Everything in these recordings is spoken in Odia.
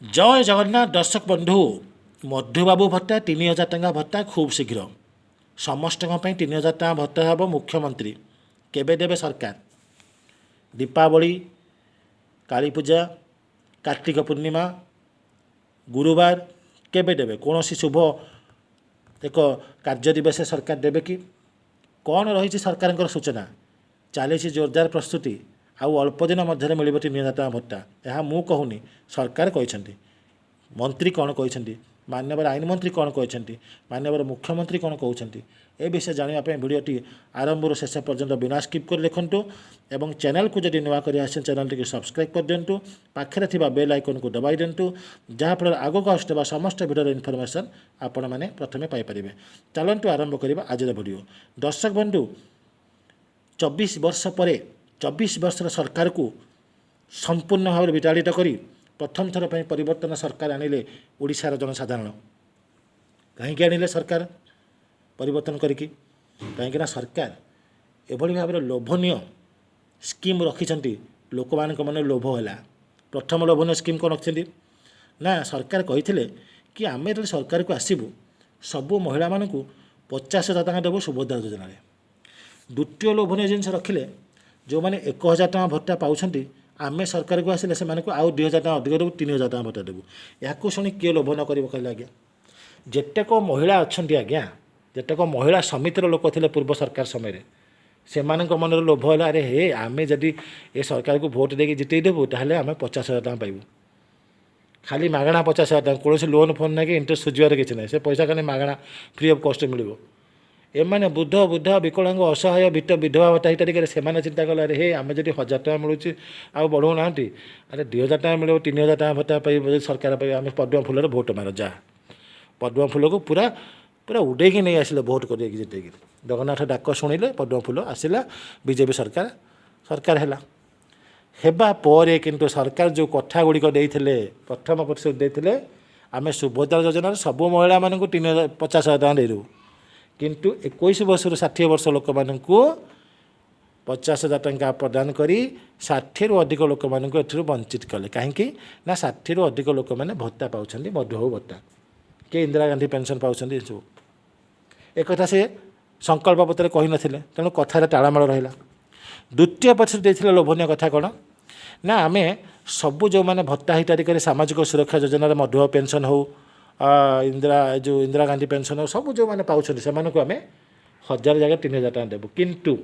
जय जगन्नाथ दर्शक बंधु मधुबाबू भत्ता 3000 टंका भत्ता खूब शीघ्र समस्त 3000 टंका भत्ता हे मुख्यमंत्री केबे देवे सरकार दीपावली कालीपूजा कार्तिक पूर्णिमा गुरुवार केबे देवे कौन शुभ एक कार्य दिवस सरकार देवे कि कौन रही सरकार सूचना चली जोरदार प्रस्तुति आउ अल्प दिन मध्य मिल 3000 टंका भत्ता यह मु कहूनी सरकार कहते मंत्री कौन कहते माननीय आईन मंत्री कौन कहते माननीय मुख्यमंत्री कौन कहते ए विषय जानापी भिडटी आरंभ शेष पर्यंत बिना स्किप कर देखूँ और चैनल को जब नुआ कर चैनल टी सब्सक्राइब कर दिंतु पाखे थी बेल आइकन को दबाई दिंतु जहाँफल आगक आसुवा समस्त भिडियो इनफर्मेशन आपण मैंने प्रथम पाइपर चलतु आरंभ करवा आज भिडियो दर्शक बंधु 24 वर्ष पर 24 वर्षर सरकार को संपूर्ण भाव विताड़ित कर प्रथम थर पर परिवर्तन सरकार आनिले ओडिशार जनसाधारण कहीं आनिले सरकार परिवर्तन करिकी कहीं सरकार एभली भाव लोभनीय स्कीम रखिंट लोक मान मन लोभ है प्रथम लोभनीय स्कीम कौन रखिंट ना सरकार कही कि आम जो सरकार को आसबू सबू महिला मानक 50,000 टका देव सुभद्रा योजना द्वितीय लोभनीय जिन रखिले जो मैंने 1,000 टका भत्ता पाँच आम सरकार को आसिले से आउ 2,000 टका अधिक देवु 3,000 टका भत्ता देवु या शुणी किए लोभ न कर कहले आज्ञा जेतेक महिला अच्छा आज्ञा जेतेक महिला समितिर लोक थे पूर्व सरकार समय से मन लोभ है अरे हे आम जदि ए सरकार को भोट देके जितेदेबू ताहले आम 50,000 टका पाइबू खाली मागणा 50,000 टका कौन लोन फोन ना कि इंटरेस्ट सुझार किसी ना से पैसा खाली मागणा फ्री ऑफ कॉस्ट मिल एमाने बुद्ध बुद्ध विकलांग असहाय विधवा भत्ता हिताधिकारी से चिंता कले अरे हे आम जब 1,000 टका मिलूँ आउ बढ़ू ना अरे 2,000 टका मिले 3,000 टका भत्ता पाइब सरकार पाइब आम पद्म फूल भोट मार जा पद्म फूल को पूरा पूरा उड़ेकी नहीं आसिले भोट कर जितेक जगन्नाथ डाक शुणिले पद्म फूल आसला बीजेपी सरकार सरकार हेबा पर किंतु सरकार जो कथा गुड़िक देते प्रथम प्रतिशत देते आम सुभद्रा योजन सबू महिला मानक 50,000 टका देदेबू किंतु 21 वर्ष 60 वर्ष लोक मान 50,000 टका प्रदान कर 60 रु अधिक लोक मान वंचित कले कहीं 60 रु अधिक लोक मैंने भत्ता पाँच मधुबाबू भत्ता किए इंदिरा गांधी पेंशन पाँच सब एक से संकल्प पत्र कही नथिले तेणु कथार टाड़माड़ रहा द्वितीय पक्ष देते लोभनीय कथा कौन ना आम सबू जो मैंने भत्ता हिताधिकारी सामाजिक सुरक्षा योजन मधुबाबू पेंशन हो इंदिरा गांधी पेंशन हो सब जो मैंने पाँच से आम 1,000 जगह 3,000 टका देवु किंतु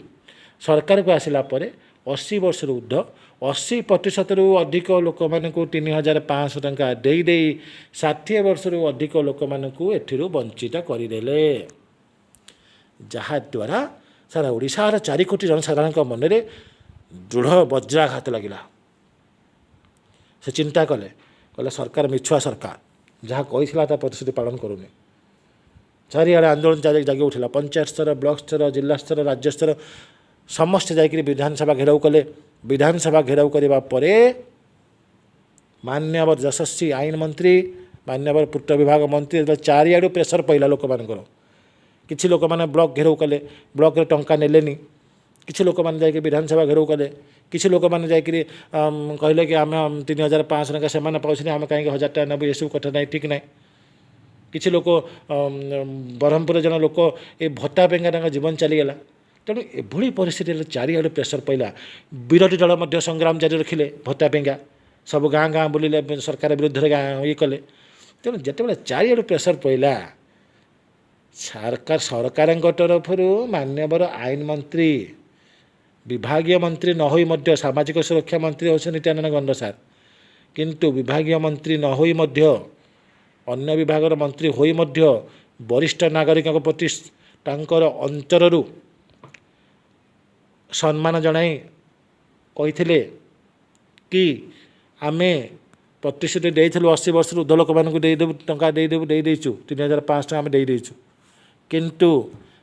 सरकार को आसला 80 वर्ष ऊर्ध्व 80% रु अधिक लोक मान 3,500 टका दे 60 वर्ष रु अधिक लोक मान वंचित करदेले जहाद्वारा सारा ओडिशार 4 कोटी जनसाधारण मन में दृढ़ वज्राघात लगिला से चिंता कले कहले सरकार मिछुआ सरकार जहाँ कही प्रतिश्रुति पालन करूनी चारिआड़े आंदोलन जागी उठला पंचायत स्तर ब्लॉक स्तर जिला स्तर राज्य स्तर समस्त जाकि विधानसभा घेराव कले विधानसभा घेराव करने पर मान्यवर यशस्वी आईन मंत्री मान्यवर पूर्त विभाग मंत्री चारिआड़ू प्रेसर पड़ा लोक मानकर किसी लोक मैंने ब्लॉक घेराव कले ब्लॉक टंका नेलेनी किसी लोक मैंने जाकि विधानसभा घेराव कले किसी लोक मैंने जाकि कहले कि आम 3,500 टका से पाँच आम कहीं 1,000 टका नबू ये सब कथा ना ठीक ना किसी लोक ब्रह्मपुर जन लोक ये भत्ता पेंगा जीवन चलीगला तेणु एभली परिस्थिति चारिआड़े प्रेसर पड़ा विरोधी दल संग्राम जारी रखिले भत्ता पेंगा सब गाँ गाँ बुलिले सरकार विरुद्ध ये कले तेणु जिते चारिआड़े प्रेसर पड़ा सरकार तरफ मान्यवर आईन मंत्री विभागीय मंत्री न होई मध्य सामाजिक सुरक्षा मंत्री होते नित्यानंद गंड सार किंतु विभागीय मंत्री न होई मध्य अन्य विभागर मंत्री होई मध्य वरिष्ठ नागरिक प्रति तांकर अंतररू सम्मान जनाई कही कि आमे प्रतिश्रुति देइथिलु 80 वर्ष ऊर्ध्व लोक मानक देदेबु टंका देदेबु देइछु 3,500 टका आम देइछु किंतु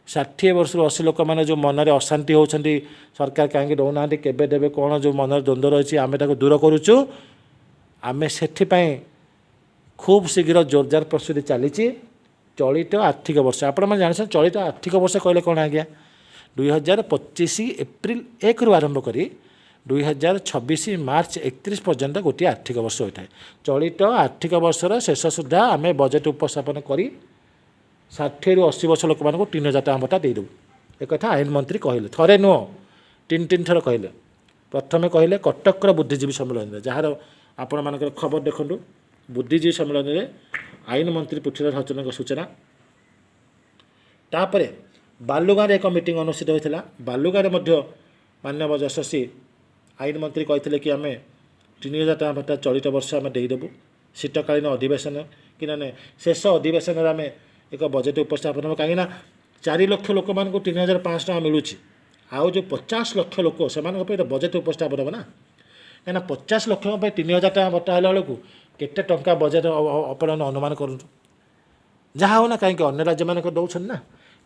60 वर्ष 80 लोक मैंने जो मन में अशांति होती सरकार कहीं दौना केबे देवे कौन जो मन द्वंद्व रही आम दूर करुचु आम से खूब शीघ्र जोरदार प्रस्तुति चली चलित आर्थिक वर्ष आपण मैंने जानी चलित आर्थिक वर्ष कहले कौन आज्ञा 2025 एप्रिल 1 रु आरंभ कर 2026 ମାର୍ଚ୍ଚ 31 ପର୍ଯ୍ୟନ୍ତ ଗୋଟିଏ ଆର୍ଥିକ ବର୍ଷ ହୋଇଥାଏ। ଚଳିତ ଆର୍ଥିକ ବର୍ଷର ଶେଷ ସୁଦ୍ଧା ଆମେ ବଜେଟ୍ ଉପସ୍ଥାପନ କରି 60ରୁ 80 ବର୍ଷ ଲୋକମାନଙ୍କୁ 3,000 ଟଙ୍କା ଭତ୍ତା ଦେଇଦେବୁ। ଏକଥା ଆଇନ ମନ୍ତ୍ରୀ କହିଲେ, ଥରେ ନୁହଁ 3 ଥର କହିଲେ। ପ୍ରଥମେ କହିଲେ କଟକର ବୁଦ୍ଧିଜୀବୀ ସମ୍ମିଳନୀରେ, ଯାହାର ଆପଣମାନଙ୍କର ଖବର ଦେଖନ୍ତୁ, ବୁଦ୍ଧିଜୀବୀ ସମ୍ମିଳନୀରେ ଆଇନ ମନ୍ତ୍ରୀ ପୃଥ୍ୱୀରାଜ ଚୌହାନଙ୍କ ସୂଚନା। ତାପରେ ବାଲୁଗାଁରେ ଏକ ମିଟିଂ ଅନୁଷ୍ଠିତ ହୋଇଥିଲା। ବାଲୁଗାଁରେ ମଧ୍ୟ ମାନ୍ୟବର ଯଶସ୍ୱୀ ଆଇନ ମନ୍ତ୍ରୀ କହିଥିଲେ କି ଆମେ 3,000 ଟଙ୍କା ଭତ୍ତା ଚଳିତ ବର୍ଷ ଆମେ ଦେଇଦେବୁ। ଶୀତକାଳୀନ ଅଧିବେଶନ କି ନା ଶେଷ ଅଧିବେଶନରେ ଆମେ ଏକ ବଜେଟ୍ ଉପସ୍ଥାପନ ହେବ। କାହିଁକିନା 4 ଲକ୍ଷ ଲୋକମାନଙ୍କୁ 3,500 ଟଙ୍କା ମିଳୁଛି। ଆଉ ଯେଉଁ 50 ଲକ୍ଷ ଲୋକ ସେମାନଙ୍କ ପାଇଁ ବଜେଟ୍ ଉପସ୍ଥାପନ ହେବ ନା। କାହିଁକିନା 50 ଲକ୍ଷଙ୍କ ପାଇଁ 3,000 ଟଙ୍କା ଭତ୍ତା ହେଲା ବେଳକୁ କେତେ ଟଙ୍କା ବଜେଟ୍ ଆପଣ ଅନୁମାନ କରନ୍ତୁ। ଯାହା ହେଉ ନା କାହିଁକି ଅନ୍ୟ ରାଜ୍ୟମାନଙ୍କ ଦେଉଛନ୍ତି ନା।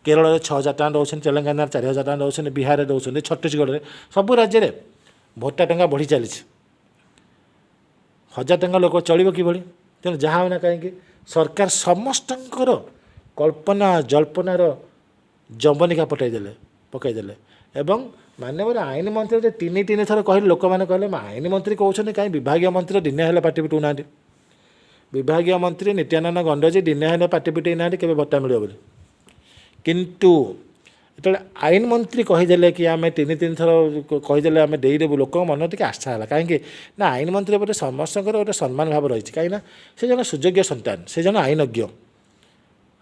କେରଳରେ 6,000 ଟଙ୍କା ଦେଉଛନ୍ତି, ତେଲେଙ୍ଗାନାରେ 4,000 ଟଙ୍କା ଦେଉଛନ୍ତି, ବିହାରରେ ଦେଉଛନ୍ତି, ଛତିଶଗଡ଼ରେ, ସବୁ ରାଜ୍ୟରେ ଭତ୍ତା ଟଙ୍କା ବଢ଼ି ଚାଲିଛି। 1,000 ଟଙ୍କା ଲୋକ ଚଳିବ କିଭଳି? ତେଣୁ ଯାହା ହେଉ ନା କାହିଁକି ସରକାର ସମସ୍ତଙ୍କର କଳ୍ପନା ଜଳ୍ପନାର ଜବନିକା ପକାଇଦେଲେ ଏବଂ ମାନ୍ୟବର ଆଇନ ମନ୍ତ୍ରୀ ଯେ 3 ଥର କହିଲେ, ଲୋକମାନେ କହିଲେ ଆଇନ ମନ୍ତ୍ରୀ କହୁଛନ୍ତି କାହିଁ ବିଭାଗୀୟ ମନ୍ତ୍ରୀ ଦିନେ ହେଲେ ପାଟି ପିଟୁନାହାନ୍ତି। ବିଭାଗୀୟ ମନ୍ତ୍ରୀ ନିତ୍ୟାନନ୍ଦ ଗଣ୍ଡଜୀ ଦିନେ ହେଲେ ପାଟି ପିଟେଇ ନାହାନ୍ତି କେବେ ଭତ୍ତା ମିଳିବ ବୋଲି। କିନ୍ତୁ ଯେତେବେଳେ ଆଇନ ମନ୍ତ୍ରୀ କହିଦେଲେ କି ଆମେ 3 ଥର କହିଦେଲେ ଆମେ ଦେଇଦେବୁ, ଲୋକଙ୍କ ମନରେ ଟିକେ ଆଶା ହେଲା। କାହିଁକି ନା ଆଇନ ମନ୍ତ୍ରୀ ଗୋଟେ ସମସ୍ତଙ୍କର ଗୋଟେ ସମ୍ମାନ ଭାବ ରହିଛି। କାହିଁକିନା ସେ ଜଣେ ସୁଯୋଗ୍ୟ ସନ୍ତାନ, ସେ ଜଣେ ଆଇନଜ୍ଞ।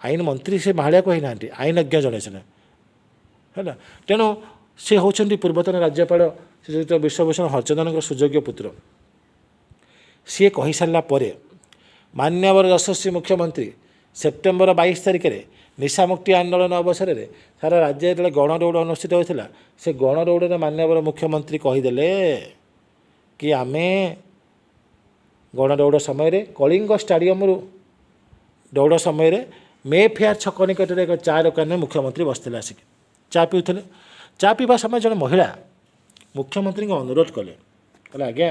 ଆଇନ ମନ୍ତ୍ରୀ ସେ ମାହାଳିଆ କହିନାହାନ୍ତି, ଆଇନଜ୍ଞ ଜଣେ ସିନା ହେଲା। ତେଣୁ ସେ ହେଉଛନ୍ତି ପୂର୍ବତନ ରାଜ୍ୟପାଳ ଶ୍ରୀଯୁକ୍ତ ବିଶ୍ୱଭୂଷଣ ହରଚନ୍ଦନଙ୍କର ସୁଯୋଗ୍ୟ ପୁତ୍ର। ସିଏ କହିସାରିଲା ପରେ ମାନ୍ୟବର ଯଶସ୍ୱୀ ମୁଖ୍ୟମନ୍ତ୍ରୀ ସେପ୍ଟେମ୍ବର 22 ତାରିଖରେ ନିଶାମୁକ୍ତି ଆନ୍ଦୋଳନ ଅବସରରେ ସାରା ରାଜ୍ୟରେ ଯେତେବେଳେ ଗଣଦୌଡ଼ ଅନୁଷ୍ଠିତ ହୋଇଥିଲା, ସେ ଗଣଦୌଡ଼ରେ ମାନ୍ୟବର ମୁଖ୍ୟମନ୍ତ୍ରୀ କହିଦେଲେ କି ଆମେ ଗଣଦୌଡ଼ ସମୟରେ କଳିଙ୍ଗ ଷ୍ଟାଡ଼ିୟମରୁ ଦୌଡ଼ ସମୟରେ ମେ ଫେୟାର ଛକ ନିକଟରେ ଏକ ଚା ଦୋକାନରେ ମୁଖ୍ୟମନ୍ତ୍ରୀ ବସିଥିଲେ, ଆସିକି ଚା ପିଉଥିଲେ। ଚା ପିଇବା ସମୟରେ ଜଣେ ମହିଳା ମୁଖ୍ୟମନ୍ତ୍ରୀଙ୍କୁ ଅନୁରୋଧ କଲେ, କହିଲେ ଆଜ୍ଞା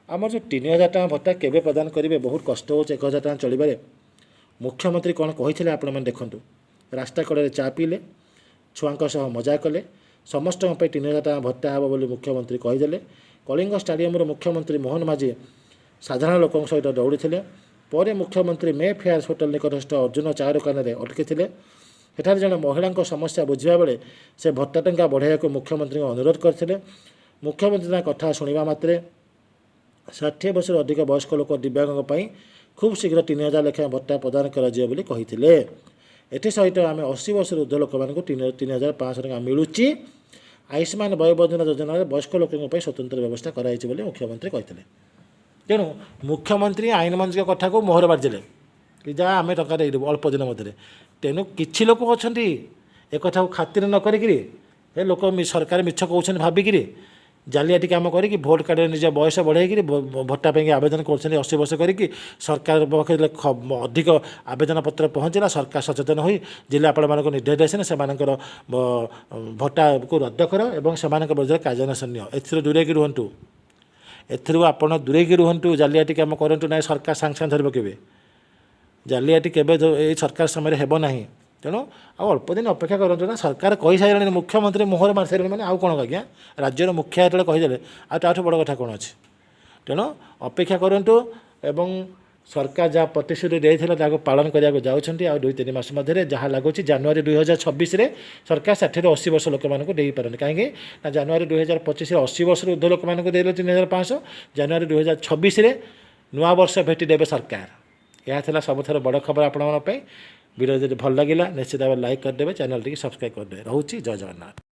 ଆମର ଯେଉଁ 3,000 ଟଙ୍କା ଭତ୍ତା କେବେ ପ୍ରଦାନ କରିବେ? ବହୁତ କଷ୍ଟ ହେଉଛି 1,000 ଟଙ୍କା ଚଳିବାରେ। ମୁଖ୍ୟମନ୍ତ୍ରୀ କ'ଣ କହିଥିଲେ ଆପଣମାନେ ଦେଖନ୍ତୁ। ରାସ୍ତା କଡ଼ରେ ଚା ପିଇଲେ, ଛୁଆଙ୍କ ସହ ମଜା କଲେ, ସମସ୍ତଙ୍କ ପାଇଁ 3,000 ଟଙ୍କା ଭତ୍ତା ହେବ ବୋଲି ମୁଖ୍ୟମନ୍ତ୍ରୀ କହିଦେଲେ। କଳିଙ୍ଗ ଷ୍ଟାଡ଼ିୟମରୁ ମୁଖ୍ୟମନ୍ତ୍ରୀ ମୋହନ ମାଝୀ ସାଧାରଣ ଲୋକଙ୍କ ସହିତ ଦୌଡ଼ିଥିଲେ। ପରେ ମୁଖ୍ୟମନ୍ତ୍ରୀ ମେ ଫେୟାର ହୋଟେଲ ନିକଟସ୍ଥ ଅର୍ଜୁନ ଚା ଦୋକାନରେ ଅଟକିଥିଲେ। ସେଠାରେ ଜଣେ ମହିଳାଙ୍କ ସମସ୍ୟା ବୁଝିବା ବେଳେ ସେ ଭତ୍ତା ଟଙ୍କା ବଢ଼ାଇବାକୁ ମୁଖ୍ୟମନ୍ତ୍ରୀଙ୍କୁ ଅନୁରୋଧ କରିଥିଲେ। ମୁଖ୍ୟମନ୍ତ୍ରୀ ତାଙ୍କ କଥା ଶୁଣିବା ମାତ୍ରେ 60 ବର୍ଷରୁ ଅଧିକ ବୟସ୍କ ଲୋକ ଦିବ୍ୟାଙ୍ଗଙ୍କ ପାଇଁ ଖୁବ୍ ଶୀଘ୍ର 3,000 ଲେଖାଏଁ ଭତ୍ତା ପ୍ରଦାନ କରାଯିବ ବୋଲି କହିଥିଲେ। ଏଥିସହିତ ଆମେ 80 ବର୍ଷରୁ ଉର୍ଦ୍ଧ୍ୱ ଲୋକମାନଙ୍କୁ 3,500 ଟଙ୍କା ମିଳୁଛି। ଆୟୁଷ୍ମାନ ବୟୋବର୍ଦ୍ଧନା ଯୋଜନାରେ ବୟସ୍କ ଲୋକଙ୍କ ପାଇଁ ସ୍ୱତନ୍ତ୍ର ବ୍ୟବସ୍ଥା କରାଯାଇଛି ବୋଲି ମୁଖ୍ୟମନ୍ତ୍ରୀ କହିଥିଲେ। ତେଣୁ ମୁଖ୍ୟମନ୍ତ୍ରୀ ଆଇନ ମନ୍ତ୍ରୀଙ୍କ କଥାକୁ ମୋହର ବାଜିଲେ କି ଯାହା ଆମେ ଟଙ୍କା ଦେଇଦେବୁ ଅଳ୍ପ ଦିନ ମଧ୍ୟରେ। ତେଣୁ କିଛି ଲୋକ ଅଛନ୍ତି ଏକଥାକୁ ଖାତିର ନ କରିକିରି, ଏ ଲୋକ ସରକାର ମିଛ କହୁଛନ୍ତି ଭାବିକିରି ଜାଲିଆତି କାମ କରିକି ଭୋଟ କାର୍ଡ଼ରେ ନିଜ ବୟସ ବଢ଼େଇକିରି ଭତ୍ତା ପାଇଁକି ଆବେଦନ କରୁଛନ୍ତି 80 ବର୍ଷ କରିକି। ସରକାର ପାଖରେ ଅଧିକ ଆବେଦନପତ୍ର ପହଞ୍ଚିଲା, ସରକାର ସଚେତନ ହୋଇ ଜିଲ୍ଲାପାଳମାନଙ୍କୁ ନିର୍ଦ୍ଦେଶ ଦେଇଛନ୍ତି ସେମାନଙ୍କର ଭତ୍ତାକୁ ରଦ୍ଦ କର ଏବଂ ସେମାନଙ୍କ ବିରୁଦ୍ଧରେ କାର୍ଯ୍ୟାନୁଷ୍ଠାନ ନିଅ। ଏଥିରୁ ଦୂରେଇକି ରୁହନ୍ତୁ, ଏଥିରୁ ଆପଣ ଦୂରେଇକି ରୁହନ୍ତୁ। ଜାଲିଆତି କାମ କରନ୍ତୁ ନାହିଁ, ସରକାର ସାଙ୍ଗେ ସାଙ୍ଗେ ଧରିବ କେବେ। ଜାଲିଆତି କେବେ ଏଇ ସରକାର ସମୟରେ ହେବ ନାହିଁ। ତେଣୁ ଆଉ ଅଳ୍ପ ଦିନ ଅପେକ୍ଷା କରନ୍ତୁ ନା। ସରକାର କହିସାରିଲେଣି, ମୁଖ୍ୟମନ୍ତ୍ରୀ ମୋହର ମାରିସାରିଲେଣି, ମାନେ ଆଉ କ'ଣ ଆଜ୍ଞା? ରାଜ୍ୟର ମୁଖିଆ ଯେତେବେଳେ କହିଦେଲେ ଆଉ ତାଠୁ ବଡ଼ କଥା କ'ଣ ଅଛି? ତେଣୁ ଅପେକ୍ଷା କରନ୍ତୁ ଏବଂ ସରକାର ଯାହା ପ୍ରତିଶ୍ରୁତି ଦେଇଥିଲେ ତାକୁ ପାଳନ କରିବାକୁ ଯାଉଛନ୍ତି। ଆଉ 2-3 ମାସ ମଧ୍ୟରେ ଯାହା ଲାଗୁଛି ଜାନୁଆରୀ 2026ରେ ସରକାର 60ରୁ 80 ବର୍ଷ ଲୋକମାନଙ୍କୁ ଦେଇପାରନ୍ତି। କାହିଁକି ନା ଜାନୁଆରୀ 2025ରେ 80 ବର୍ଷରୁ ଉର୍ଦ୍ଧ୍ୱ ଲୋକମାନଙ୍କୁ ଦେଇଦେଲେ 3,500। ଜାନୁଆରୀ 2026ରେ ନୂଆବର୍ଷ ଭେଟି ଦେବେ ସରକାର। ଏହା ଥିଲା ସବୁଠାରୁ ବଡ଼ ଖବର ଆପଣମାନଙ୍କ ପାଇଁ। ଭିଡ଼ିଓ ଯଦି ଭଲ ଲାଗିଲା ନିଶ୍ଚିତ ଭାବରେ ଲାଇକ୍ କରିଦେବେ, ଚ୍ୟାନେଲଟିକୁ ସବସ୍କ୍ରାଇବ୍ କରିଦେବେ। ରହୁଛି, ଜୟ ଜଗନ୍ନାଥ।